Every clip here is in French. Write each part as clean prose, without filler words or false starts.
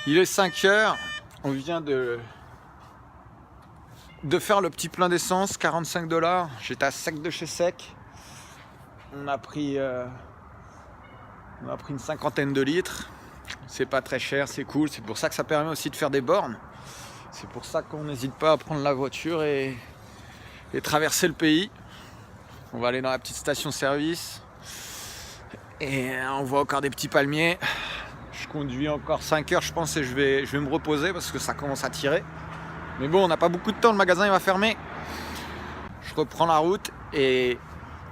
Il est 5 heures, on vient de faire le petit plein d'essence, 45 $. J'étais à Sec de chez Sec. On a pris une cinquantaine de litres. C'est pas très cher, c'est cool. C'est pour ça que ça permet aussi de faire des bornes. C'est pour ça qu'on n'hésite pas à prendre la voiture et traverser le pays. On va aller dans la petite station-service et on voit encore des petits palmiers. Je conduis encore 5 heures, je pense, et je vais me reposer parce que ça commence à tirer. Mais bon, on n'a pas beaucoup de temps, le magasin il va fermer. Je reprends la route et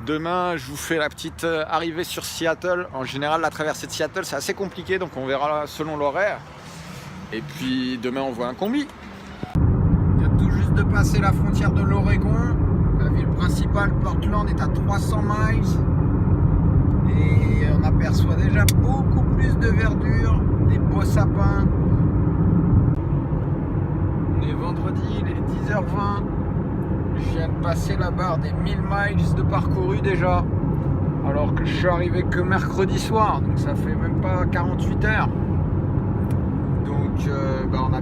demain je vous fais la petite arrivée sur Seattle. En général, la traversée de Seattle c'est assez compliqué, donc on verra selon l'horaire. Et puis demain on voit un combi. Il vient tout juste de passer la frontière de l'Oregon. La ville principale, Portland, est à 300 miles. Et on aperçoit déjà beaucoup plus de verdure, des beaux sapins. On est vendredi, il est 10h20. Je viens de passer la barre des 1000 miles de parcouru déjà. Alors que je suis arrivé que mercredi soir, donc ça fait même pas 48 heures. Donc on a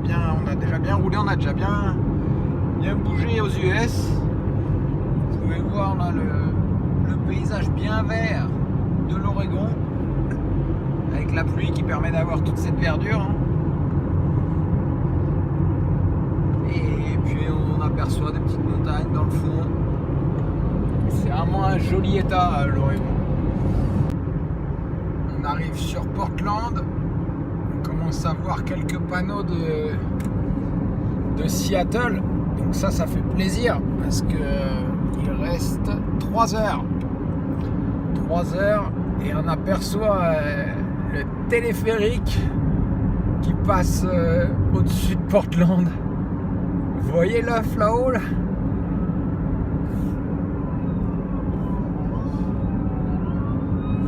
déjà bien roulé, on a déjà bien bougé aux US. Vous pouvez voir là le paysage bien vert de l'Oregon avec la pluie qui permet d'avoir toute cette verdure. Et puis on aperçoit des petites montagnes dans le fond. C'est vraiment un joli état l'Oregon. On arrive sur Portland. On commence à voir quelques panneaux de Seattle. Donc ça fait plaisir parce que il reste 3 heures. 3 heures et on aperçoit le téléphérique qui passe au-dessus de Portland. Vous voyez l'œuf là-haut là?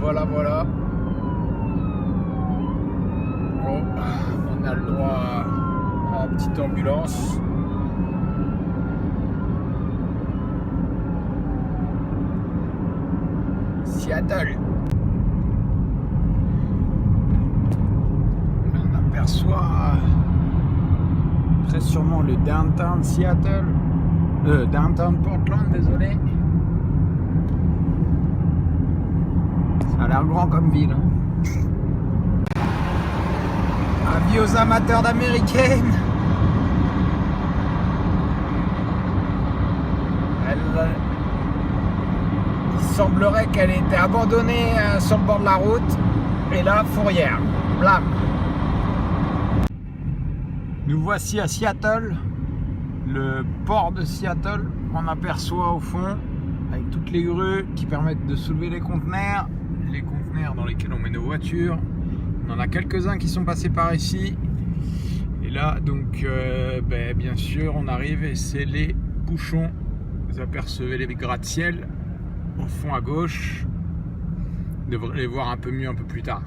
Voilà. Bon, on a le droit à une petite ambulance. Seattle. On aperçoit très sûrement le downtown Seattle, downtown Portland, désolé. Ça a l'air grand comme ville. Avis aux amateurs d'américaine. Il semblerait qu'elle ait été abandonnée sur le bord de la route. Et là, fourrière. Blam. Nous voici à Seattle, le port de Seattle. On aperçoit au fond, avec toutes les grues qui permettent de soulever les conteneurs dans lesquels on met nos voitures. On en a quelques-uns qui sont passés par ici. Et là, donc, bien sûr, on arrive et c'est les bouchons. Vous apercevez les gratte-ciel au fond à gauche. Vous devrez les voir un peu mieux un peu plus tard.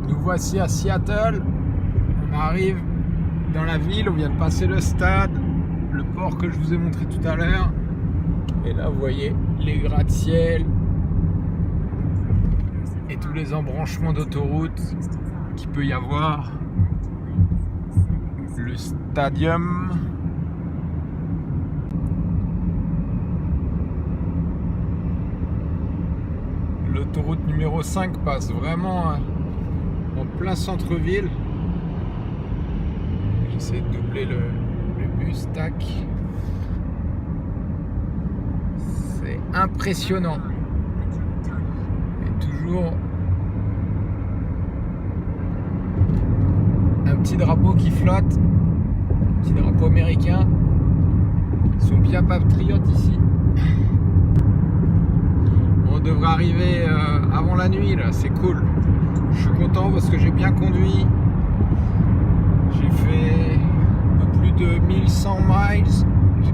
Nous voici à Seattle. On arrive dans la ville, on vient de passer le stade, le port que je vous ai montré tout à l'heure. Et là, vous voyez les gratte-ciel et tous les embranchements d'autoroute qu'il peut y avoir. Le stadium. L'autoroute numéro 5 passe vraiment en plein centre-ville. J'essaie de doubler le bus, tac. C'est impressionnant. Et toujours un petit drapeau qui flotte, petit drapeau américain. Ils sont bien patriotes ici. On devrait arriver avant la nuit là, c'est cool. Je suis content parce que j'ai bien conduit. J'ai fait un peu plus de 1100 miles. Je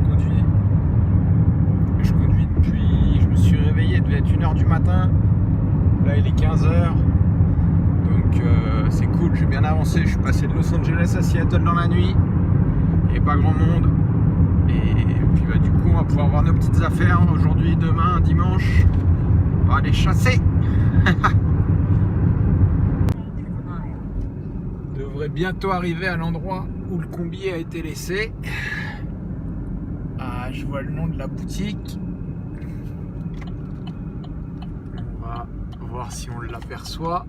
conduis depuis. Je me suis réveillé, il devait être 1h du matin. Là il est 15h. Donc c'est cool, j'ai bien avancé. Je suis passé de Los Angeles à Seattle dans la nuit. Il n'y a pas grand monde. Et puis du coup on va pouvoir voir nos petites affaires aujourd'hui, demain, dimanche. On va aller chasser. devrait bientôt arriver à l'endroit où le combi a été laissé. Ah, je vois le nom de la boutique. On va voir si on l'aperçoit.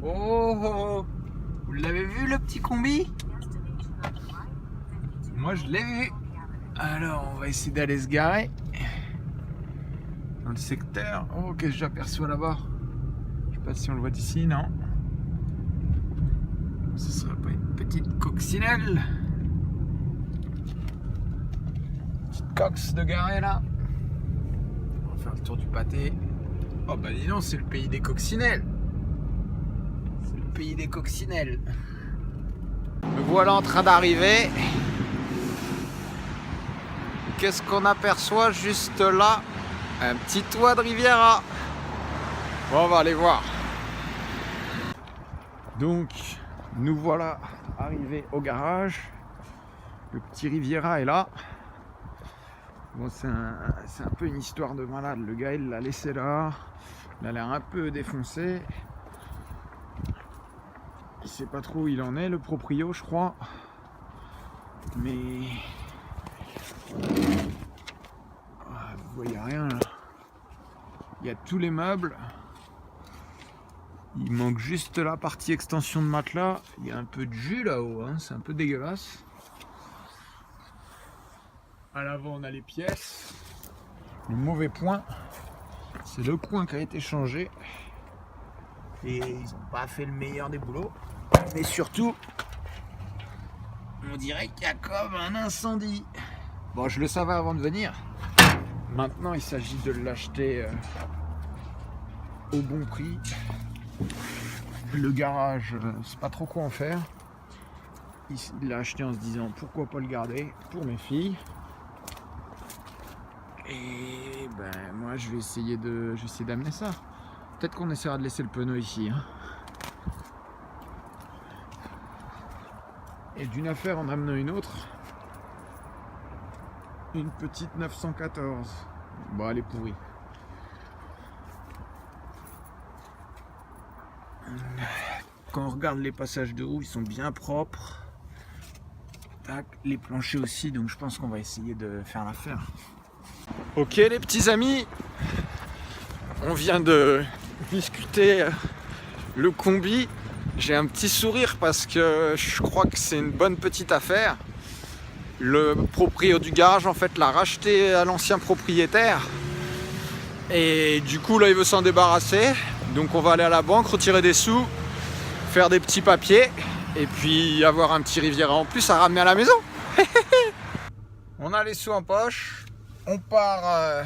Oh, vous l'avez vu le petit combi? Moi je l'ai vu. Alors on va essayer d'aller se garer dans le secteur. Oh, qu'est-ce que j'aperçois là-bas? Je sais pas si on le voit d'ici, non? Ce serait pas une petite coccinelle? Petite cox de garer là. On va faire le tour du pâté. Oh bah dis donc, c'est le pays des coccinelles. C'est le pays des coccinelles. Me voilà en train d'arriver. Qu'est-ce qu'on aperçoit juste là? Un petit toit de Riviera. Bon, on va aller voir. Donc, nous voilà arrivés au garage. Le petit Riviera est là. Bon, c'est un peu une histoire de malade. Le gars, il l'a laissé là. Il a l'air un peu défoncé. Il sait pas trop où il en est, le proprio, je crois. Mais... Ah, vous voyez rien là. Il y a tous les meubles. Il manque juste la partie extension de matelas. Il y a un peu de jus là-haut, hein. C'est un peu dégueulasse. À l'avant, on a les pièces. Le mauvais point, c'est le coin qui a été changé. Et ils n'ont pas fait le meilleur des boulots. Mais surtout, on dirait qu'il y a comme un incendie. Bon, je le savais avant de venir. Maintenant, il s'agit de l'acheter au bon prix. Le garage, c'est pas trop quoi en faire. Il l'a acheté en se disant pourquoi pas le garder pour mes filles. Et ben moi je vais essayer d'amener ça. Peut-être qu'on essaiera de laisser le pneu ici. Hein. Et d'une affaire en amenant une autre. Une petite 914. Bon, elle est pourrie. Quand on regarde les passages de roue, ils sont bien propres. Tac, les planchers aussi, donc je pense qu'on va essayer de faire l'affaire. Ok les petits amis, on vient de discuter le combi. J'ai un petit sourire parce que je crois que c'est une bonne petite affaire. Le proprio du garage en fait l'a racheté à l'ancien propriétaire. Et du coup là il veut s'en débarrasser. Donc on va aller à la banque, retirer des sous, faire des petits papiers et puis avoir un petit Riviera en plus à ramener à la maison. On a les sous en poche. On part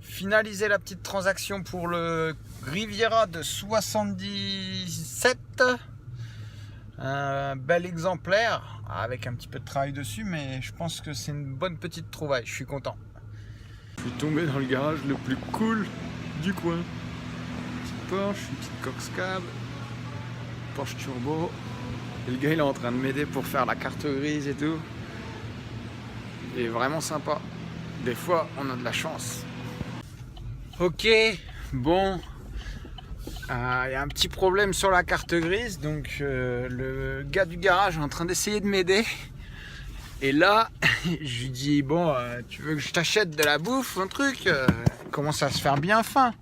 finaliser la petite transaction pour le Riviera de 77. Un bel exemplaire avec un petit peu de travail dessus, mais je pense que c'est une bonne petite trouvaille. Je suis content. Je suis tombé dans le garage le plus cool du coin. Petite Porsche, une petite Cox Cab, Porsche Turbo. Et le gars il est en train de m'aider pour faire la carte grise et tout. Il est vraiment sympa. Des fois, on a de la chance. Ok, bon. Il y a un petit problème sur la carte grise. Donc, le gars du garage est en train d'essayer de m'aider. Et là, je lui dis, bon, tu veux que je t'achète de la bouffe, un truc il commence à se faire bien faim.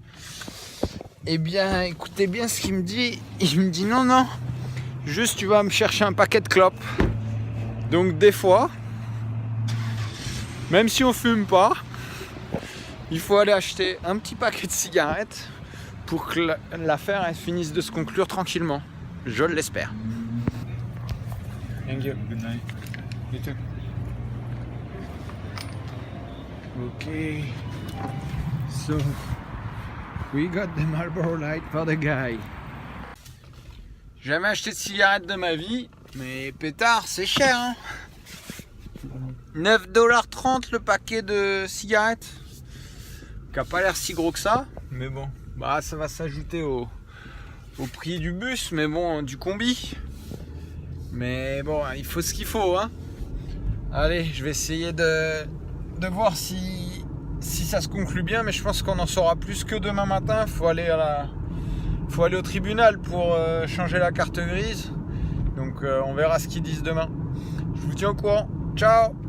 Eh bien, écoutez bien ce qu'il me dit. Il me dit, non, non. Juste, tu vas me chercher un paquet de clopes. Donc, des fois... Même si on fume pas, il faut aller acheter un petit paquet de cigarettes pour que l'affaire elle finisse de se conclure tranquillement. Je l'espère. Thank you. Good night. You too. Okay. So we got the Marlboro Light for the guy. J'ai jamais acheté de cigarettes de ma vie, mais pétard, c'est cher, hein. 9,30$ le paquet de cigarettes, qui a pas l'air si gros que ça, mais bon, bah ça va s'ajouter au prix du bus, mais bon, du combi. Mais bon, il faut ce qu'il faut, hein. Allez, je vais essayer de voir si ça se conclut bien, mais je pense qu'on en saura plus que demain matin. Faut aller au tribunal pour changer la carte grise. Donc on verra ce qu'ils disent demain. Je vous tiens au courant. Ciao!